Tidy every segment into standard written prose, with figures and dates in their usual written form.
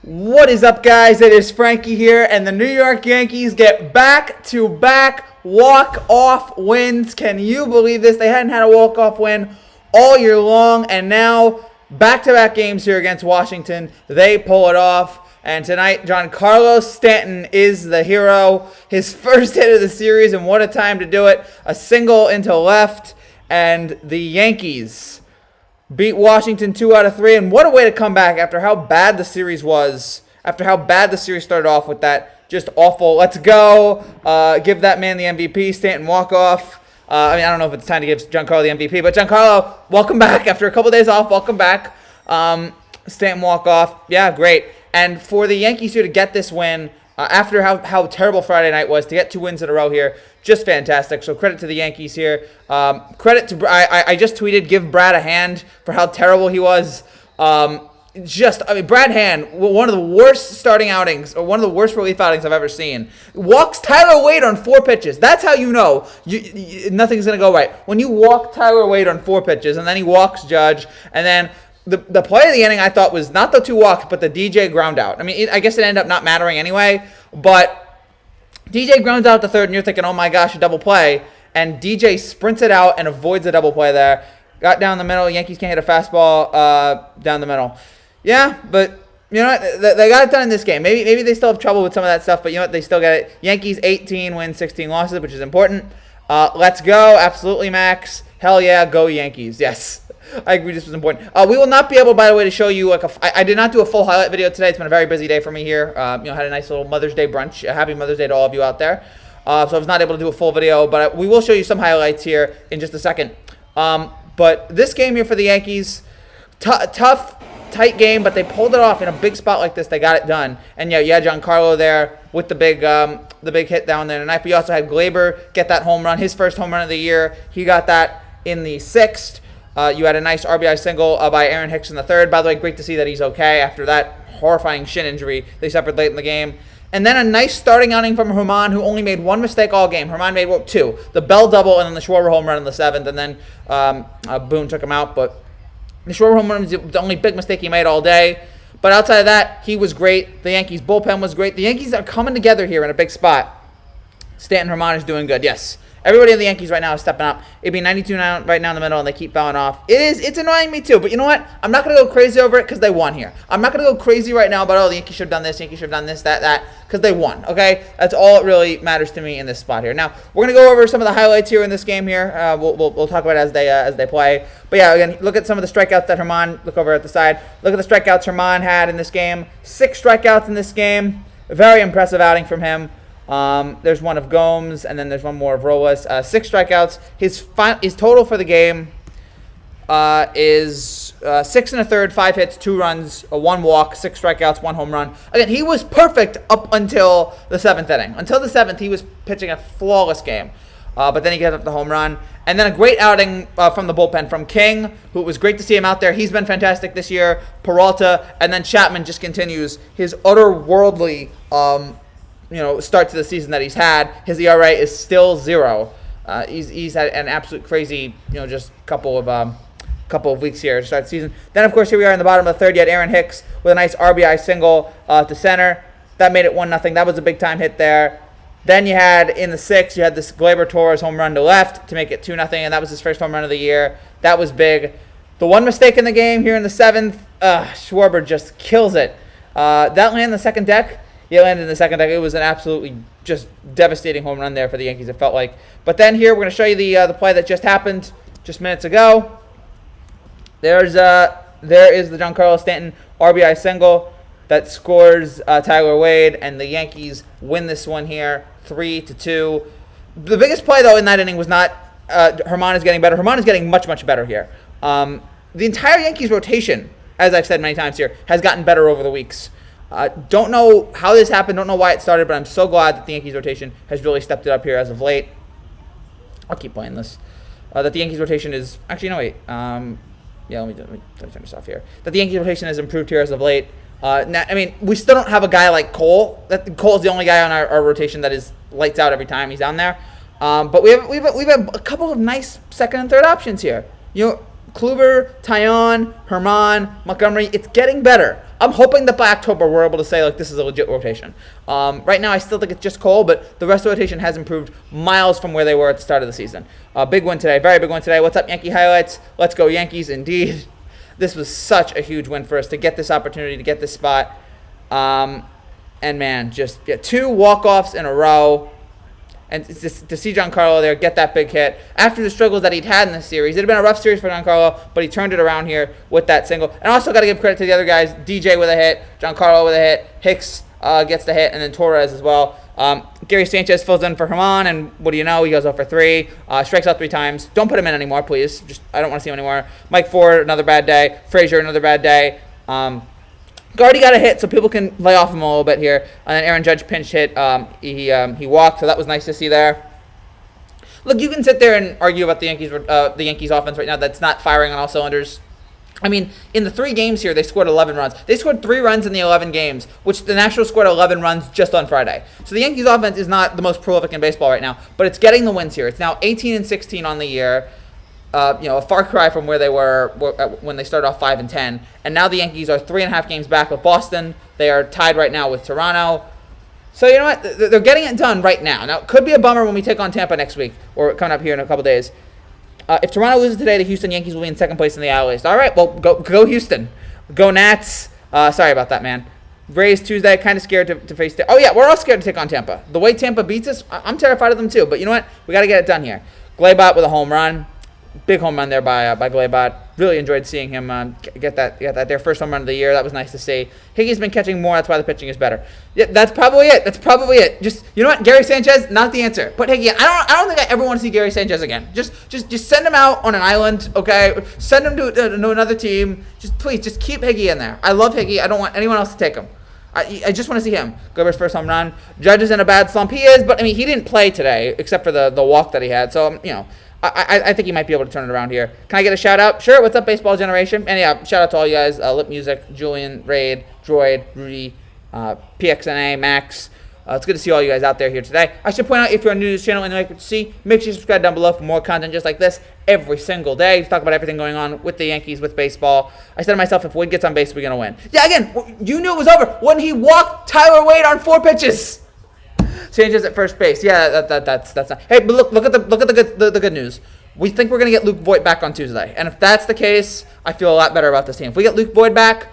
What is up, guys? It is Frankie here, and the New York Yankees get back-to-back walk-off wins. Can you believe this? They hadn't had a walk-off win all year long, and now back-to-back games here against Washington. They pull it off, and tonight, Giancarlo Stanton is the hero. His first hit of the series, and what a time to do it. A single into left, and the Yankees beat Washington 2 out of 3, and what a way to come back after how bad the series was, after how bad the series started off with that just awful, let's go, give that man the MVP, Stanton walk-off. I don't know if it's time to give Giancarlo the MVP, but Giancarlo, welcome back after a couple days off, welcome back. Stanton walk-off, yeah, great. And for the Yankees here to get this win, after how terrible Friday night was, to get 2 wins in a row here, just fantastic. So credit to the Yankees here. Credit to I just tweeted, give Brad a hand for how terrible he was. Brad Hand, one of the worst starting outings, or one of the worst relief outings I've ever seen. Walks Tyler Wade on 4 pitches. That's how you know nothing's going to go right. When you walk Tyler Wade on 4 pitches, and then he walks Judge, and then the play of the inning I thought was not the 2 walks, but the DJ ground out. I mean, I guess it ended up not mattering anyway, but DJ grounds out the third, and you're thinking, oh my gosh, a double play. And DJ sprints it out and avoids a double play there. Got down the middle. Yankees can't hit a fastball down the middle. Yeah, but you know what? They got it done in this game. Maybe they still have trouble with some of that stuff, but you know what? They still get it. Yankees 18 wins, 16 losses, which is important. Let's go. Absolutely, Max. Hell yeah, go Yankees. Yes. I agree this was important. We will not be able, by the way, to show you, I did not do a full highlight video today. It's been a very busy day for me here. Had a nice little Mother's Day brunch. Happy Mother's Day to all of you out there. So I was not able to do a full video, but we will show you some highlights here in just a second. But this game here for the Yankees, tough, tight game, but they pulled it off in a big spot like this. They got it done. And yeah, you had Giancarlo there with the big hit down there tonight. But you also had Glaber get that home run, his first home run of the year. He got that in the 6th. You had a nice RBI single by Aaron Hicks in the 3rd. By the way, great to see that he's okay after that horrifying shin injury they suffered late in the game. And then a nice starting outing from Herman, who only made 1 mistake all game. Herman made 2. The Bell double and then the Schwarber home run in the 7th. And then Boone took him out. But the Schwarber home run was the only big mistake he made all day. But outside of that, he was great. The Yankees' bullpen was great. The Yankees are coming together here in a big spot. Stanton Herman is doing good, yes. Everybody in the Yankees right now is stepping up. It'd be 92 now, right now in the middle, and they keep fouling off. It's annoying me too, but you know what? I'm not going to go crazy over it because they won here. I'm not going to go crazy right now about, oh, the Yankees should have done this, Yankees should have done this, that, because they won, okay? That's all that really matters to me in this spot here. Now, we're going to go over some of the highlights here in this game here. We'll talk about it as they play. But yeah, again, look at some of the strikeouts that Herman, look over at the side. Look at the strikeouts Herman had in this game. 6 strikeouts in this game. A very impressive outing from him. There's one of Gomes, and then there's one more of Robles. 6 strikeouts. His total for the game is 6 1/3, 5 hits, 2 runs, 1 walk, 6 strikeouts, 1 home run. Again, he was perfect up until the 7th inning. Until the 7th, he was pitching a flawless game. But then he gets up the home run. And then a great outing from the bullpen from King, who it was great to see him out there. He's been fantastic this year. Peralta, and then Chapman just continues his otherworldly start to the season that he's had. His ERA is still 0. He's had an absolute crazy, just couple of weeks here to start the season. Then, of course, here we are in the bottom of the 3rd. You had Aaron Hicks with a nice RBI single to center. That made it 1-0. That was a big-time hit there. Then you had, in the 6th, you had this Glaber Torres home run to left to make it 2-0, and that was his first home run of the year. That was big. The one mistake in the game here in the 7th, Schwarber just kills it. That landed in the second deck. He landed in the second deck. It was an absolutely just devastating home run there for the Yankees, it felt like. But then here, we're going to show you the play that just happened just minutes ago. There is the Giancarlo Stanton RBI single that scores Tyler Wade, and the Yankees win this one here 3-2. The biggest play, though, in that inning was not Herman is getting better. Herman is getting much, much better here. The entire Yankees rotation, as I've said many times here, has gotten better over the weeks. Don't know how this happened, don't know why it started, but I'm so glad that the Yankees rotation has really stepped it up here as of late. I'll keep playing this. That the Yankees rotation is... Actually, no, wait. Let me finish off here. That the Yankees rotation has improved here as of late. We still don't have a guy like Cole. Cole's the only guy on our rotation that is lights out every time he's down there. But we've a couple of nice second and third options here. Kluber, Taillon, Herman, Montgomery. It's getting better. I'm hoping that by October we're able to say, like, this is a legit rotation. Right now I still think it's just Cole, but the rest of the rotation has improved miles from where they were at the start of the season. Big win today, very big win today. What's up, Yankee highlights? Let's go Yankees, indeed. This was such a huge win for us to get this opportunity, to get this spot. And man, just 2 walk-offs in a row. And to see Giancarlo there get that big hit after the struggles that he'd had in this series. It had been a rough series for Giancarlo, but he turned it around here with that single. And also got to give credit to the other guys. DJ with a hit, Giancarlo with a hit, Hicks gets the hit, and then Torres as well. Gary Sanchez fills in for Herman, and what do you know? He goes 0 for 3, strikes out 3 times. Don't put him in anymore, please. I don't want to see him anymore. Mike Ford, another bad day. Frazier, another bad day. Gardy got a hit, so people can lay off him a little bit here. And then Aaron Judge pinch hit. He walked, so that was nice to see there. Look, you can sit there and argue about the Yankees offense right now that's not firing on all cylinders. I mean, in the 3 games here, they scored 11 runs. They scored 3 runs in the 11 games, which the Nationals scored 11 runs just on Friday. So the Yankees offense is not the most prolific in baseball right now, but it's getting the wins here. It's now 18-16 on the year. A far cry from where they were when they started off 5-10. And now the Yankees are 3.5 games back with Boston. They are tied right now with Toronto. So you know what? They're getting it done right now. Now, it could be a bummer when we take on Tampa next week or coming up here in a couple days. If Toronto loses today, the Houston Yankees will be in second place in the AL East. All right, well, go Houston. Go Nats. Sorry about that, man. Rays Tuesday, kind of scared to face Oh, yeah, we're all scared to take on Tampa. The way Tampa beats us, I'm terrified of them too. But you know what? We got to get it done here. Glaybot with a home run. Big home run there by Glaybot. Really enjoyed seeing him get that their first home run of the year. That was nice to see. Higgy's been catching more. That's why the pitching is better. Yeah, that's probably it. Just, you know what? Gary Sanchez, not the answer. Put Higgy. I don't think I ever want to see Gary Sanchez again. Just send him out on an island, okay? Send him to another team. Please keep Higgy in there. I love Higgy. I don't want anyone else to take him. I just want to see him. Gleyber's first home run. Judge is in a bad slump. He is, but I mean, he didn't play today except for the walk that he had. So I think he might be able to turn it around here. Can I get a shout out? Sure. What's up, Baseball Generation? And yeah, shout out to all you guys. Lip Music, Julian, Raid, Droid, Rudy, PXNA, Max. It's good to see all you guys out there here today. I should point out, if you're new to this channel and you like what you see, make sure you subscribe down below for more content just like this every single day. To talk about everything going on with the Yankees, with baseball. I said to myself, if Wade gets on base, we're going to win. Yeah, again, you knew it was over when he walked Tyler Wade on 4 pitches. Sanchez at first base. Yeah, that's not. Hey, but look at the good news. We think we're gonna get Luke Voit back on Tuesday, and if that's the case, I feel a lot better about this team. If we get Luke Voit back,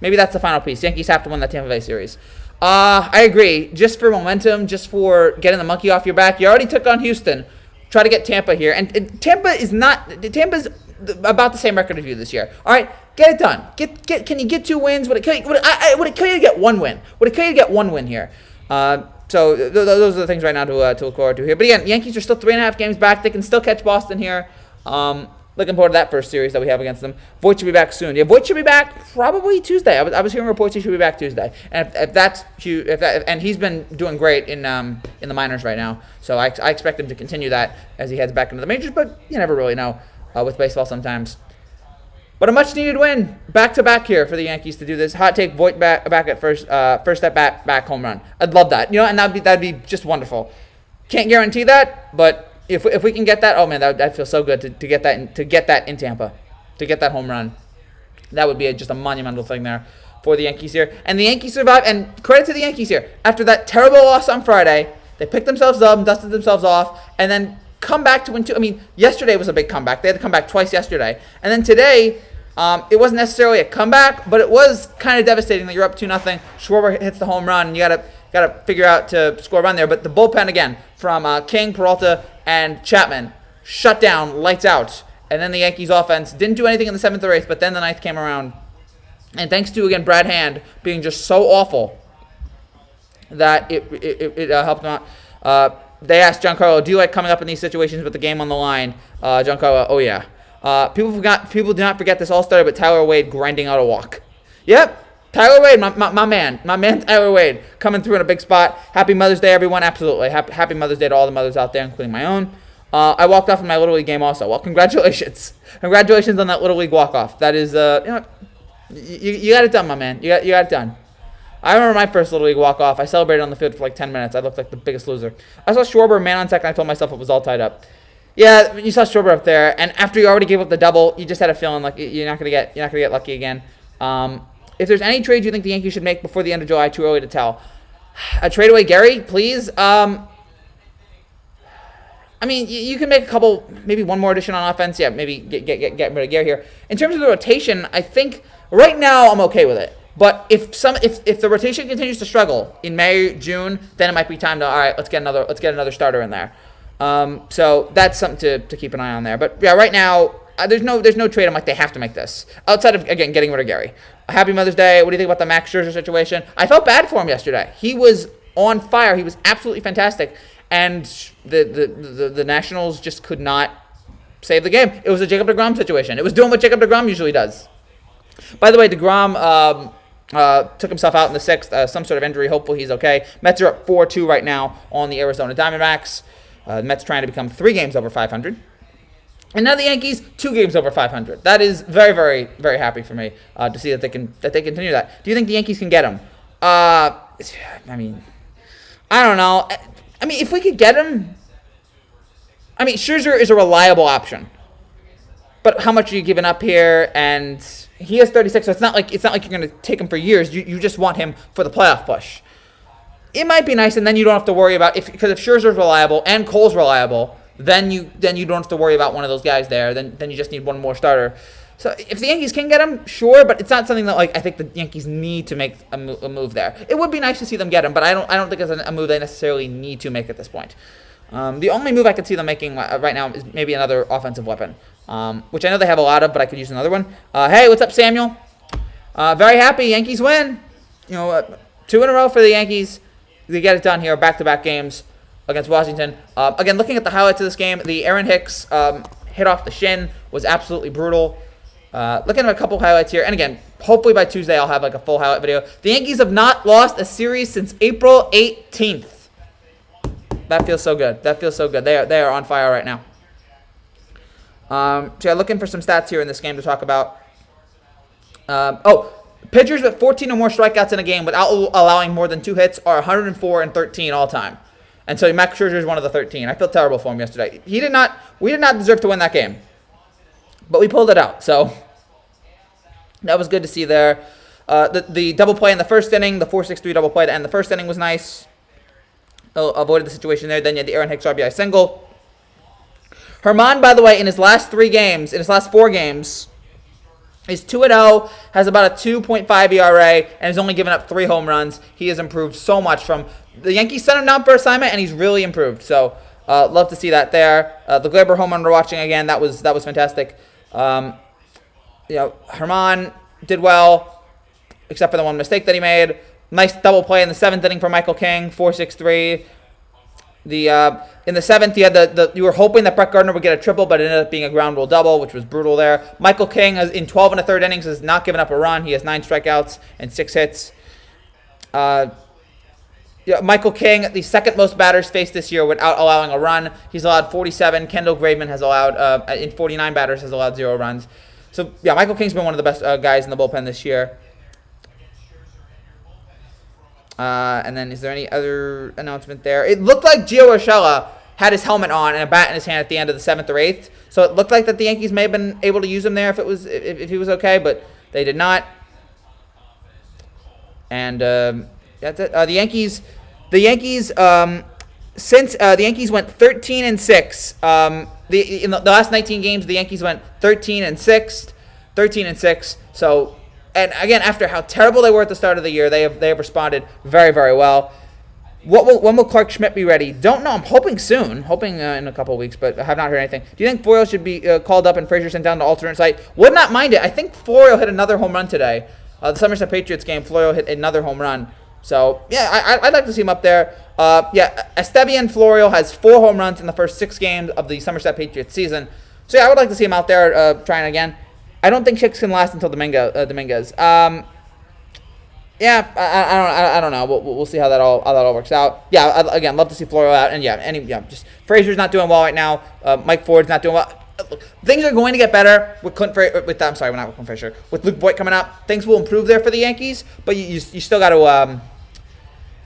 maybe that's the final piece. Yankees have to win that Tampa Bay series. I agree. Just for momentum, just for getting the monkey off your back. You already took on Houston. Try to get Tampa here, and Tampa's about the same record as you this year. All right, get it done. Can you get 2 wins? Would it kill you to get 1 win? Would it kill you to get 1 win here? So those are the things right now to look forward to here. But again, Yankees are still 3.5 games back. They can still catch Boston here. Looking forward to that first series that we have against them. Voit should be back soon. Yeah, Voit should be back probably Tuesday. I was hearing reports he should be back Tuesday. And and he's been doing great in the minors right now. So I expect him to continue that as he heads back into the majors. But you never really know with baseball sometimes. But a much-needed win, back-to-back here for the Yankees to do this. Hot take, Voit back at first at back home run. I'd love that, and that'd be just wonderful. Can't guarantee that, but if we can get that, oh man, that'd feel so good to get that in Tampa, to get that home run. That would be just a monumental thing there for the Yankees here. And the Yankees survived, and credit to the Yankees here. After that terrible loss on Friday, they picked themselves up, dusted themselves off, and then come back to win 2. I mean, yesterday was a big comeback. They had to come back twice yesterday. And then today, it wasn't necessarily a comeback, but it was kind of devastating that you're up 2-0. Schwarber hits the home run, and you gotta figure out to score a run there. But the bullpen again from King, Peralta, and Chapman shut down, lights out. And then the Yankees offense didn't do anything in the 7th or 8th, but then the 9th came around. And thanks to, again, Brad Hand being just so awful that it helped them out. They asked Giancarlo, do you like coming up in these situations with the game on the line? Giancarlo, oh yeah. People do not forget this all started with Tyler Wade grinding out a walk. Yep, Tyler Wade, my man Tyler Wade coming through in a big spot. Happy Mother's Day, everyone. Absolutely, happy Mother's Day to all the mothers out there, including my own. I walked off in my Little League game also. Well, congratulations on that Little League walk off. That is, you got it done, my man. You got it done. I remember my first Little League walk-off. I celebrated on the field for like 10 minutes. I looked like the biggest loser. I saw Schwarber man on second. I told myself it was all tied up. Yeah, you saw Schwarber up there, and after you already gave up the double, you just had a feeling like you're not gonna get lucky again. If there's any trades you think the Yankees should make before the end of July, too early to tell. Trade away Gary, please. I mean, you can make a couple, maybe one more addition on offense. Yeah, maybe get rid of Gary here. In terms of the rotation, I think right now I'm okay with it. But if the rotation continues to struggle in May, June, then it might be time to, all right, let's get another starter in there. So that's something to keep an eye on there. But yeah, right now there's no trade. I'm like, they have to make this outside of, again, getting rid of Gary. Happy Mother's Day. What do you think about the Max Scherzer situation? I felt bad for him yesterday. He was on fire. He was absolutely fantastic, and the Nationals just could not save the game. It was a Jacob deGrom situation. It was doing what Jacob deGrom usually does. By the way, deGrom took himself out in the 6th, some sort of injury. Hopefully he's okay. Mets are up 4-2 right now on the Arizona Diamondbacks. The Mets trying to become 3 games over 500. And now the Yankees 2 games over 500. That is very, very, very happy for me to see that they continue that. Do you think the Yankees can get him? I mean, I don't know. I mean, if we could get him, I mean, Scherzer is a reliable option. But how much are you giving up here? And he has 36, so it's not like you're going to take him for years. You just want him for the playoff push. It might be nice, and then you don't have to worry about because if Scherzer's reliable and Cole's reliable, then you don't have to worry about one of those guys there. Then you just need one more starter. So if the Yankees can get him, sure, but it's not something that I think the Yankees need to make a move there. It would be nice to see them get him, but I don't think it's a move they necessarily need to make at this point. The only move I could see them making right now is maybe another offensive weapon, which I know they have a lot of, but I could use another one. Hey, what's up, Samuel? Very happy. Yankees win. 2 in a row for the Yankees. They get it done here, back-to-back games against Washington. Again, looking at the highlights of this game, the Aaron Hicks hit off the shin was absolutely brutal. Looking at a couple highlights here, and again, hopefully by Tuesday I'll have a full highlight video. The Yankees have not lost a series since April 18th. That feels so good. They are on fire right now. So yeah, looking for some stats here in this game to talk about. Pitchers with 14 or more strikeouts in a game without allowing more than 2 hits are 104 and 13 all time. And so Max Scherzer is one of the 13. I feel terrible for him yesterday. We did not deserve to win that game, but we pulled it out. So that was good to see there. The double play in the first inning, the 4-6-3 double play to end the first inning was nice. Avoided the situation there. Then you had the Aaron Hicks RBI single. Herman, by the way, in his last 4 games, is 2-0, has about a 2.5 ERA, and has only given up 3 home runs. He has improved so much from the Yankees sent him down for assignment, and he's really improved. So love to see that there. The Glaber home run we're watching again, that was fantastic. Herman did well, except for the one mistake that he made. Nice double play in the 7th inning for Michael King, 4-6-3. In the 7th, you were hoping that Brett Gardner would get a triple, but it ended up being a ground rule double, which was brutal there. Michael King, in 12 1/3 innings, has not given up a run. He has 9 strikeouts and 6 hits. Michael King, the second most batters faced this year without allowing a run. He's allowed 47. Kendall Graveman has allowed, in 49 batters, has allowed 0 runs. So, yeah, Michael King's been one of the best guys in the bullpen this year. And then is there any other announcement there? It looked like Gio Urshela had his helmet on and a bat in his hand at the end of the 7th or 8th. So it looked like that the Yankees may have been able to use him there if he was okay, but they did not. And that's it. The Yankees since the Yankees went 13-6. In the last 19 games, the Yankees went 13-6. So. And again, after how terrible they were at the start of the year, they have responded very, very well. When will Clark Schmidt be ready? Don't know. I'm hoping soon. Hoping in a couple of weeks, but I have not heard anything. Do you think Florial should be called up and Frazier sent down to alternate site? Would not mind it. I think Florial hit another home run today. The Somerset Patriots game, Florial hit another home run. So, yeah, I'd like to see him up there. Esteban Florial has 4 home runs in the first 6 games of the Somerset Patriots season. So, yeah, I would like to see him out there trying again. I don't think Chicks can last until Dominguez. I don't know. We'll see how that all works out. Yeah, again, love to see Floro out, and just Frazier's not doing well right now. Mike Ford's not doing well. Things are going to get better with With Luke Voit coming up. Things will improve there for the Yankees, but you still got to.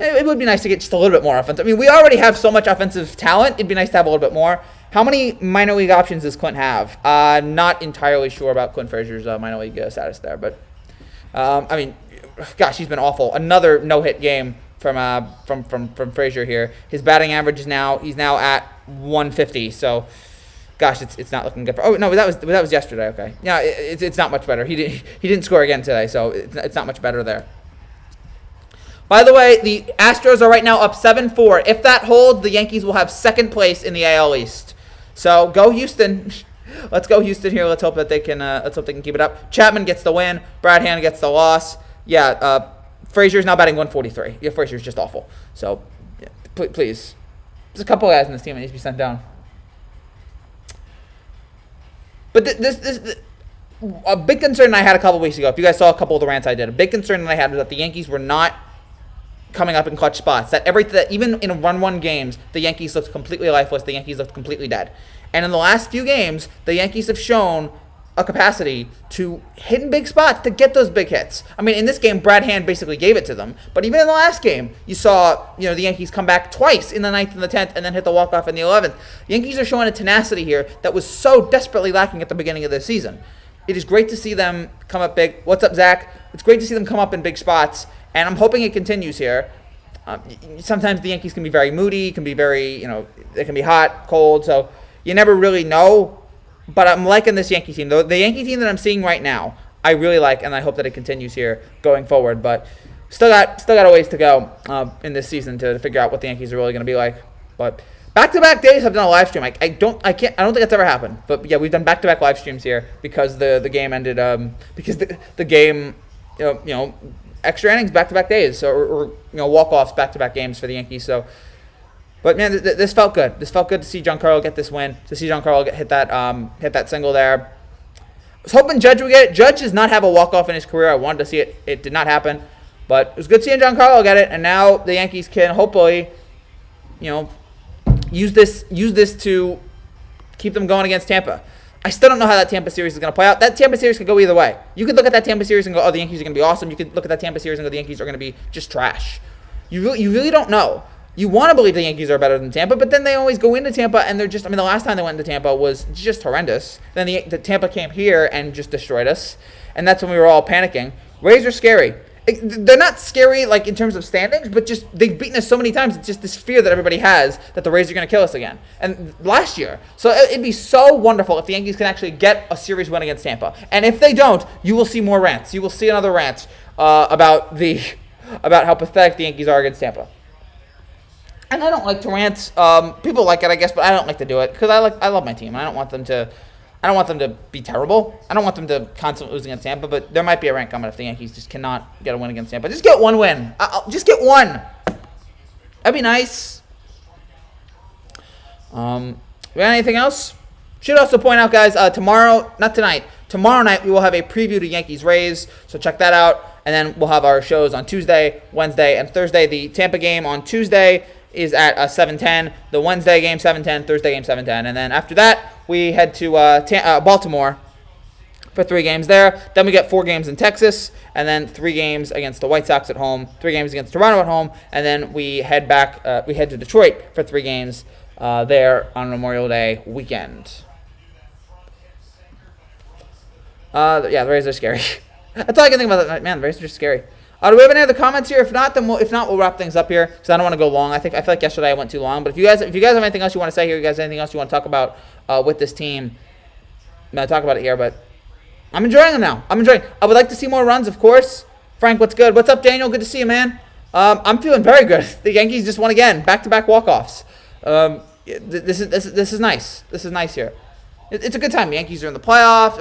It would be nice to get just a little bit more offensive. I mean, we already have so much offensive talent. It'd be nice to have a little bit more. How many minor league options does Clint have? Not entirely sure about Clint Frazier's minor league status there, but I mean, gosh, he's been awful. Another no-hit game from Frazier here. His batting average he's now at 150. So, gosh, it's not looking good. Oh no, that was yesterday. Okay, yeah, it's not much better. He didn't score again today, so it's not much better there. By the way, the Astros are right now up 7-4. If that holds, the Yankees will have second place in the AL East. So go Houston. Let's go Houston here. Let's hope that they can keep it up. Chapman gets the win. Brad Hand gets the loss. Yeah, Frazier's now batting 143. Yeah, Frazier's just awful. So, yeah, please. There's a couple guys in this team that needs to be sent down. But this a big concern I had a couple weeks ago. If you guys saw a couple of the rants I did, a big concern that I had was that the Yankees were not coming up in clutch spots. That even in run-one games, the Yankees looked completely lifeless. The Yankees looked completely dead. And in the last few games, the Yankees have shown a capacity to hit in big spots to get those big hits. I mean, in this game, Brad Hand basically gave it to them. But even in the last game, you saw the Yankees come back twice in the 9th and the 10th and then hit the walk-off in the 11th. The Yankees are showing a tenacity here that was so desperately lacking at the beginning of the season. It is great to see them come up big. What's up, Zach? It's great to see them come up in big spots, and I'm hoping it continues here. Sometimes the Yankees can be very moody, can be very, they can be hot, cold, so you never really know. But I'm liking this Yankee team. The Yankee team that I'm seeing right now, I really like, and I hope that it continues here going forward. But still got a ways to go in this season to figure out what the Yankees are really going to be like. But back-to-back days, I've done a live stream. I don't think it's ever happened. But yeah, we've done back-to-back live streams here because the game ended. Because the game, extra innings back-to-back days, or walk-offs back-to-back games for the Yankees. So. But man, this felt good. This felt good to see Giancarlo get this win. To see Giancarlo hit that single there. I was hoping Judge would get it. Judge does not have a walk-off in his career. I wanted to see it. It did not happen. But it was good seeing Giancarlo get it. And now the Yankees can hopefully, use this to keep them going against Tampa. I still don't know how that Tampa series is going to play out. That Tampa series could go either way. You could look at that Tampa series and go, oh, the Yankees are going to be awesome. You could look at that Tampa series and go, the Yankees are going to be just trash. You really don't know. You want to believe the Yankees are better than Tampa, but then they always go into Tampa and they're just, the last time they went into Tampa was just horrendous. Then the Tampa came here and just destroyed us, and that's when we were all panicking. Rays are scary. They're not scary like in terms of standings, but just they've beaten us so many times. It's just this fear that everybody has that the Rays are going to kill us again. And last year. So it'd be so wonderful if the Yankees can actually get a series win against Tampa. And if they don't, you will see more rants. You will see another rant about how pathetic the Yankees are against Tampa. And I don't like to rant. People like it, I guess, but I don't like to do it because I love my team. I don't want them to be terrible. I don't want them to constantly lose against Tampa. But there might be a rant coming if the Yankees just cannot get a win against Tampa. Just get one win. I'll just get one. That'd be nice. We got anything else? Should also point out, guys. Tomorrow night we will have a preview to Yankees Rays. So check that out. And then we'll have our shows on Tuesday, Wednesday, and Thursday. The Tampa game on Tuesday is at 7:10. The Wednesday game 7:10. Thursday game 7:10. And then after that, we head to Baltimore for 3 games there. Then we get 4 games in Texas, and then 3 games against the White Sox at home, 3 games against Toronto at home, and then we head back. We head to Detroit for 3 games there on Memorial Day weekend. The Rays are scary. That's all I can think about. Man, the Rays are just scary. Do we have any other comments here? If not, we'll wrap things up here because I don't want to go long. I feel like yesterday I went too long. But if you guys have anything else you want to say here, you guys have anything else you want to talk about with this team, I'm going to talk about it here. But I'm enjoying them now. I would like to see more runs, of course. Frank, what's good? What's up, Daniel? Good to see you, man. I'm feeling very good. The Yankees just won again, back-to-back walk-offs. This is nice. This is nice here. It's a good time. The Yankees are in the playoffs.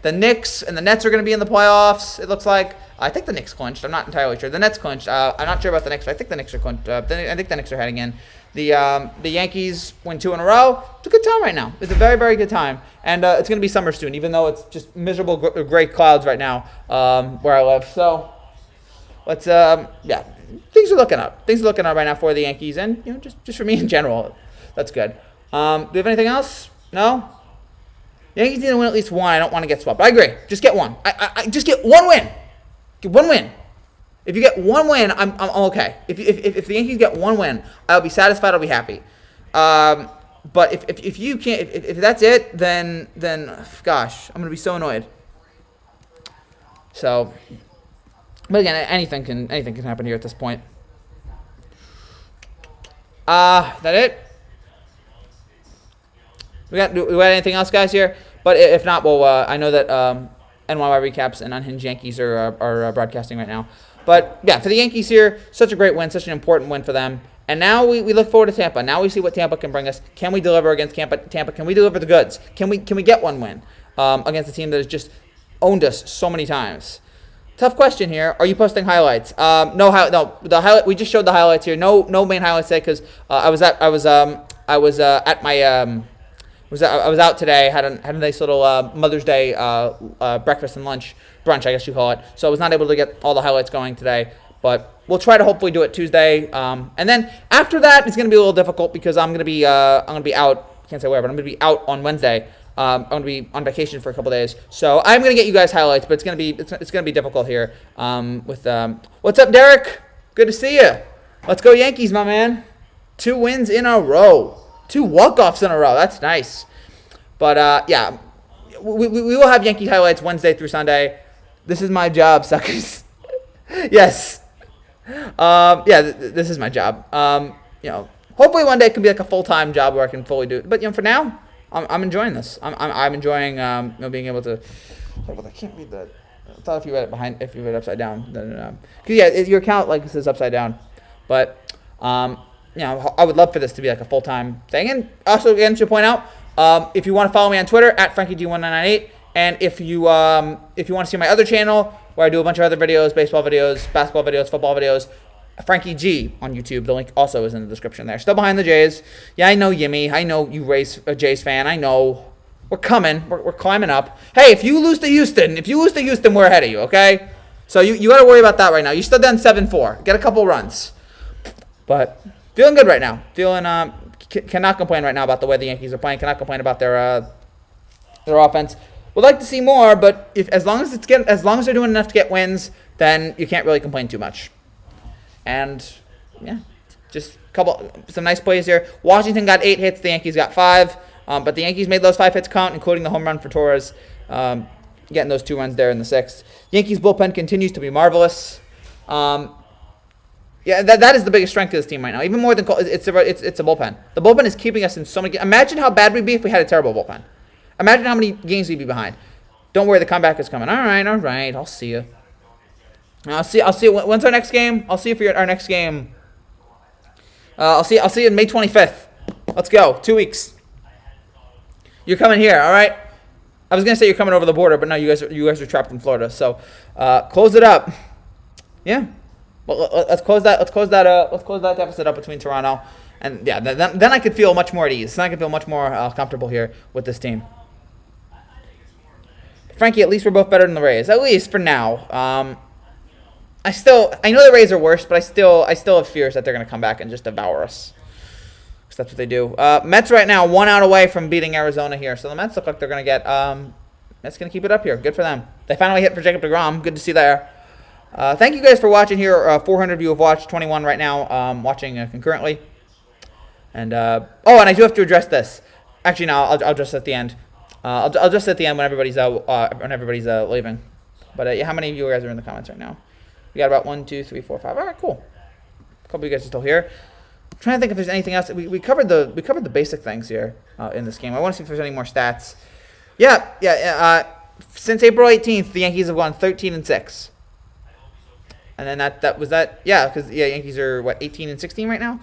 The Knicks and the Nets are going to be in the playoffs, it looks like. I think the Knicks clinched. I'm not entirely sure. The Nets clinched. I'm not sure about the Knicks, but I think the Knicks are clinched. I think the Knicks are heading in. The Yankees win 2 in a row. It's a good time right now. It's a very, very good time. And it's going to be summer soon, even though it's just miserable gray clouds right now where I live. So, things are looking up. Things are looking up right now for the Yankees and, just for me in general. That's good. Do we have anything else? No? The Yankees need to win at least 1. I don't want to get swept. I agree. Just get 1. I just get 1 win. Get 1 win. If you get 1 win, I'm okay. If the Yankees get 1 win, I'll be satisfied. I'll be happy. But if you can't, if that's it, then gosh, I'm gonna be so annoyed. So But again, anything can happen here at this point. That it? We got anything else, guys, here? But if not, well, I know that NYY Recaps and Unhinged Yankees are broadcasting right now. But, yeah, for the Yankees here, such a great win, such an important win for them. And now we look forward to Tampa. Now we see what Tampa can bring us. Can we deliver against Tampa? Can we deliver the goods? Can we get one win against a team that has just owned us so many times? Tough question here. Are you posting highlights? No. The highlight, we just showed the highlights here. No main highlights today because I was out today. Had a nice little Mother's Day breakfast and lunch brunch, I guess you call it. So I was not able to get all the highlights going today, but we'll try to hopefully do it Tuesday. And then after that, it's going to be a little difficult because I'm going to be out. Can't say where, but I'm going to be out on Wednesday. I'm going to be on vacation for a couple days, so I'm going to get you guys highlights, but it's going to be difficult here. What's up, Derek? Good to see you. Let's go Yankees, my man. 2 wins in a row, 2 walk-offs in a row. That's nice. But yeah, we will have Yankee highlights Wednesday through Sunday. This is my job, suckers. Yes. This is my job. Hopefully one day it can be like a full-time job where I can fully do it. But for now, I'm enjoying this. I'm enjoying being able to. Well, I can't read that. I thought if you read it upside down, then because your account says upside down. But I would love for this to be like a full-time thing. And also, again, to point out, if you want to follow me on Twitter at FrankieG1998, and if you want to see my other channel where I do a bunch of other videos, baseball videos, basketball videos, football videos, Frankie G on YouTube. The link also is in the description there. Still behind the Jays. Yeah, I know Yimmy. I know you a Jays fan. I know. We're coming. We're climbing up. Hey, if you lose to Houston, we're ahead of you, okay? So you got to worry about that right now. You're still down 7-4. Get a couple runs. But feeling good right now. Cannot complain right now about the way the Yankees are playing. Cannot complain about their offense. Would like to see more, but as long as they're doing enough to get wins, then you can't really complain too much. And yeah, just some nice plays here. Washington got 8 hits. The Yankees got 5. But the Yankees made those 5 hits count, including the home run for Torres, getting those 2 runs there in the 6th. Yankees bullpen continues to be marvelous. That is the biggest strength of this team right now. Even more than it's a bullpen. The bullpen is keeping us in so many. Imagine how bad we'd be if we had a terrible bullpen. Imagine how many games we'd be behind. Don't worry, the comeback is coming. All right. I'll see you. I'll see. When's our next game? I'll see you for our next game. I'll see you on May 25th. Let's go. 2 weeks. You're coming here, all right? I was gonna say you're coming over the border, but no, you guys are trapped in Florida. So close it up. Yeah. Well, let's close that deficit up between Toronto and Then I could feel much more at ease. Then I could feel much more comfortable here with this team. Frankie, at least we're both better than the Rays. At least for now. I know the Rays are worse, but I still have fears that they're going to come back and just devour us. Because that's what they do. Mets right now 1 out away from beating Arizona here. So the Mets look like they're going to get. Mets going to keep it up here. Good for them. They finally hit for Jacob deGrom. Good to see there. Thank you guys for watching here. 400 of you have watched. 21 right now watching concurrently. And and I do have to address this. Actually, no, I'll address it at the end. I'll address it at the end when everybody's leaving. But how many of you guys are in the comments right now? We got about 1, 2, 3, 4, 5. All right, cool. A couple of you guys are still here. I'm trying to think if there's anything else. We covered the basic things here in this game. I want to see if there's any more stats. Since April 18th, the Yankees have won 13-6. And then that was that. Yeah, because Yankees are 18-16 right now.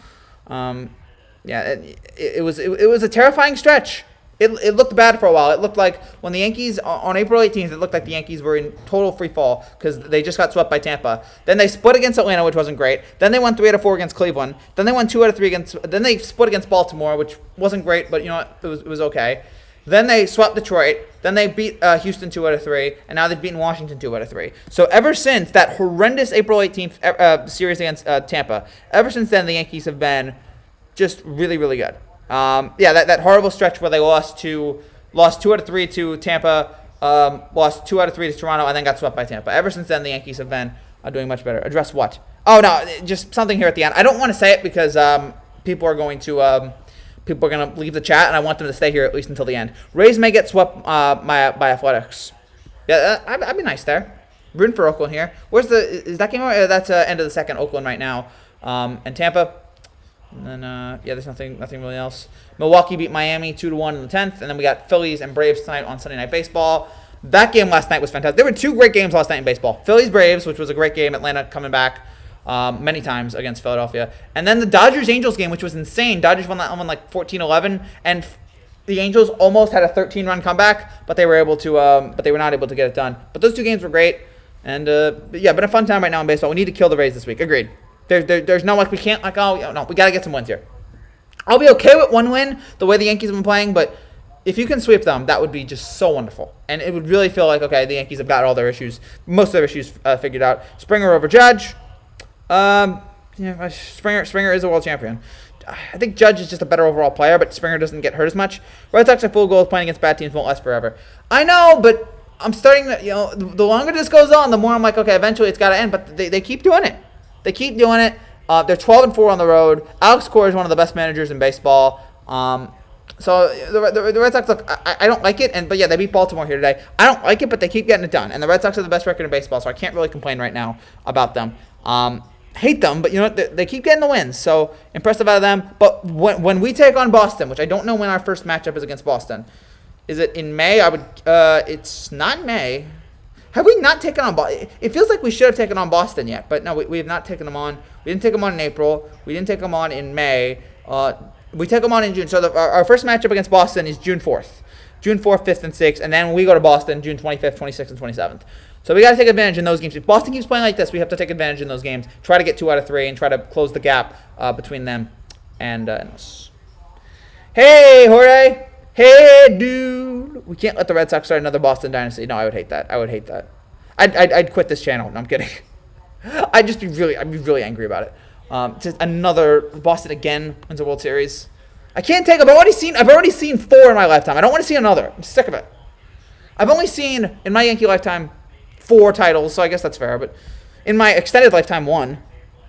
It was a terrifying stretch. It looked bad for a while. It looked like when the Yankees, on April 18th, it looked like the Yankees were in total free fall because they just got swept by Tampa. Then they split against Atlanta, which wasn't great. Then they won 3 out of 4 against Cleveland. Then they won 2 out of 3 then they split against Baltimore, which wasn't great, but you know what? It was okay. Then they swept Detroit. Then they beat Houston 2 out of 3. And now they've beaten Washington 2 out of 3. So ever since that horrendous April 18th series against Tampa, ever since then the Yankees have been just really, really good. That horrible stretch where they lost 2 out of 3 to Tampa, lost 2 out of 3 to Toronto, and then got swept by Tampa. Ever since then, the Yankees have been doing much better. Address what? Oh, no, just something here at the end. I don't want to say it because people are going to leave the chat, and I want them to stay here at least until the end. Rays may get swept by Athletics. Yeah, I'd be nice there. rooting for Oakland here. Is that game? That's end of the second. Oakland right now, and Tampa. And then yeah, there's nothing really else. Milwaukee beat Miami 2-1 in the 10th, and then we got Phillies and Braves tonight on Sunday Night Baseball. That game last night was fantastic. There were 2 great games last night in baseball. Phillies Braves, which was a great game. Atlanta coming back many times against Philadelphia, and then the Dodgers Angels game, which was insane. Dodgers won that one like 14-11, and the Angels almost had a 13-run comeback, but they were not able to get it done. But those 2 games were great, and yeah, been a fun time right now in baseball. We need to kill the Rays this week. Agreed. There's no we can't no, we gotta get some wins here. I'll be okay with 1 win the way the Yankees have been playing, but if you can sweep them, that would be just so wonderful, and it would really feel like okay, the Yankees have got all their issues, most of their issues figured out. Springer over Judge. Yeah, Springer is a world champion. I think Judge is just a better overall player, but Springer doesn't get hurt as much. Red Sox are full goals playing against bad teams won't last forever. I know, but I'm starting to, the longer this goes on, the more I'm like, okay, eventually it's got to end, but they keep doing it. They keep doing it. They're 12-4 on the road. Alex Cora is one of the best managers in baseball. So the Red Sox, look, I don't like it, but yeah, they beat Baltimore here today. I don't like it, but they keep getting it done. And the Red Sox have the best record in baseball, so I can't really complain right now about them. Hate them, but you know what? They keep getting the wins, so impressive out of them. But when we take on Boston, which I don't know when our first matchup is against Boston, is it in May? It's not in May. Have we not taken on Boston? It feels like we should have taken on Boston yet, but no, we have not taken them on. We didn't take them on in April. We didn't take them on in May. We take them on in June. So our first matchup against Boston is June 4th. June 4th, 5th, and 6th, and then we go to Boston June 25th, 26th, and 27th. So we got to take advantage in those games. If Boston keeps playing like this, we have to take advantage in those games. Try to get 2 out of 3 and try to close the gap between them and us. Hey, Jorge. Hey, dude. We can't let the Red Sox start another Boston dynasty. No, I would hate that. I'd quit this channel. No, I'm kidding. I'd be really angry about it. Just another Boston again wins a World Series. I can't take them. I've already seen 4 in my lifetime. I don't want to see another. I'm sick of it. I've only seen in my Yankee lifetime 4 titles, so I guess that's fair. But in my extended lifetime, 1.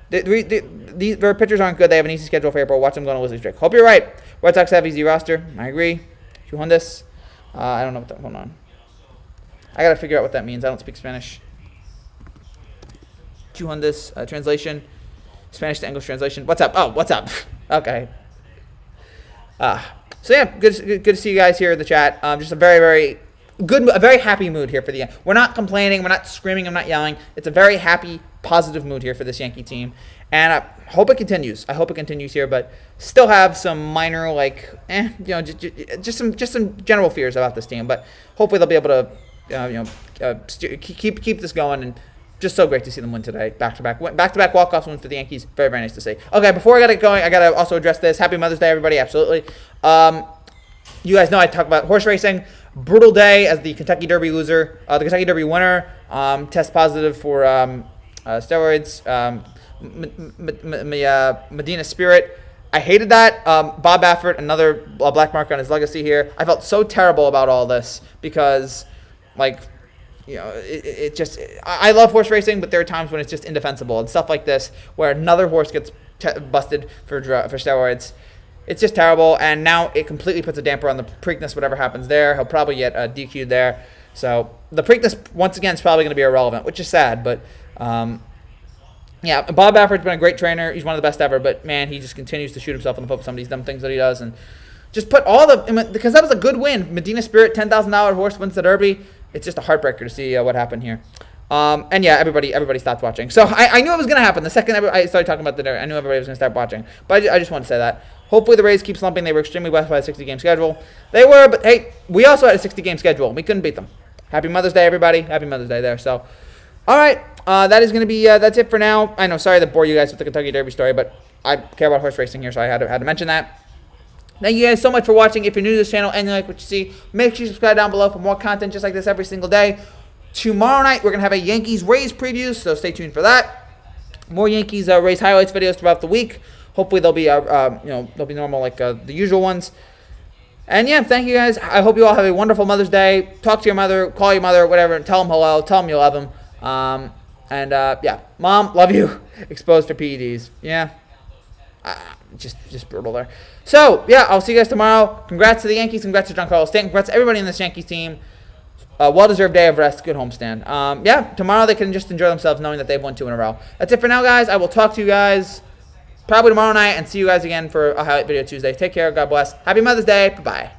Their pitchers aren't good. They have an easy schedule for April. Watch them go on a losing streak. Hope you're right. Red Sox have easy roster. I agree. Juhundis. I don't know what that. Hold on. I gotta figure out what that means. I don't speak Spanish. Juhundis translation. Spanish to English translation. What's up? Oh, what's up? Okay. So yeah, good to see you guys here in the chat. Just a very happy mood here for the. We're not complaining. We're not screaming. I'm not yelling. It's a very happy, positive mood here for this Yankee team, and I hope it continues. I hope it continues here, but still have some minor just some general fears about this team. But hopefully they'll be able to keep this going, and just so great to see them win today. Back-to-back walk-offs wins for the Yankees. Very, very nice to see. Okay, before I got it going, I got to also address this. Happy Mother's Day, everybody. Absolutely. You guys know I talk about horse racing. Brutal day as the Kentucky Derby loser. The Kentucky Derby winner test positive for steroids. Medina Spirit. I hated that. Bob Baffert, another black mark on his legacy here. I felt so terrible about all this because, I love horse racing, but there are times when it's just indefensible and stuff like this, where another horse gets busted for steroids. It's just terrible, and now it completely puts a damper on the Preakness, whatever happens there. He'll probably get DQ'd there. So the Preakness, once again, is probably going to be irrelevant, which is sad, but yeah, Bob Baffert's been a great trainer. He's one of the best ever, but man, he just continues to shoot himself in the foot with some of these dumb things that he does, and just put because that was a good win. Medina Spirit, $10,000 horse wins the Derby. It's just a heartbreaker to see what happened here. And yeah, everybody stopped watching. So I knew it was going to happen. The second I started talking about the Derby, I knew everybody was going to start watching. But I just want to say that. Hopefully the Rays keep slumping. They were extremely blessed by a 60-game schedule. They were, but hey, we also had a 60-game schedule. We couldn't beat them. Happy Mother's Day, everybody. Happy Mother's Day there. So, all right, that is going to be that's it for now. I know, sorry to bore you guys with the Kentucky Derby story, but I care about horse racing here, so I had to mention that. Thank you guys so much for watching. If you're new to this channel and you like what you see, make sure you subscribe down below for more content just like this every single day. Tomorrow night, we're going to have a Yankees-Rays preview, so stay tuned for that. More Yankees-Rays highlights videos throughout the week. Hopefully they'll be, they'll be normal like the usual ones. And yeah, thank you guys. I hope you all have a wonderful Mother's Day. Talk to your mother, call your mother, whatever, and tell them hello. Tell them you love them. Yeah, Mom, love you. Exposed for PEDs. Yeah. Just brutal there. So, yeah, I'll see you guys tomorrow. Congrats to the Yankees. Congrats to Giancarlo Stanton. Congrats to everybody in this Yankees team. well-deserved day of rest, good homestand. Yeah, tomorrow they can just enjoy themselves knowing that they've won 2 in a row. That's it for now, guys. I will talk to you guys probably tomorrow night and see you guys again for a highlight video Tuesday. Take care. God bless. Happy Mother's Day. Bye-bye.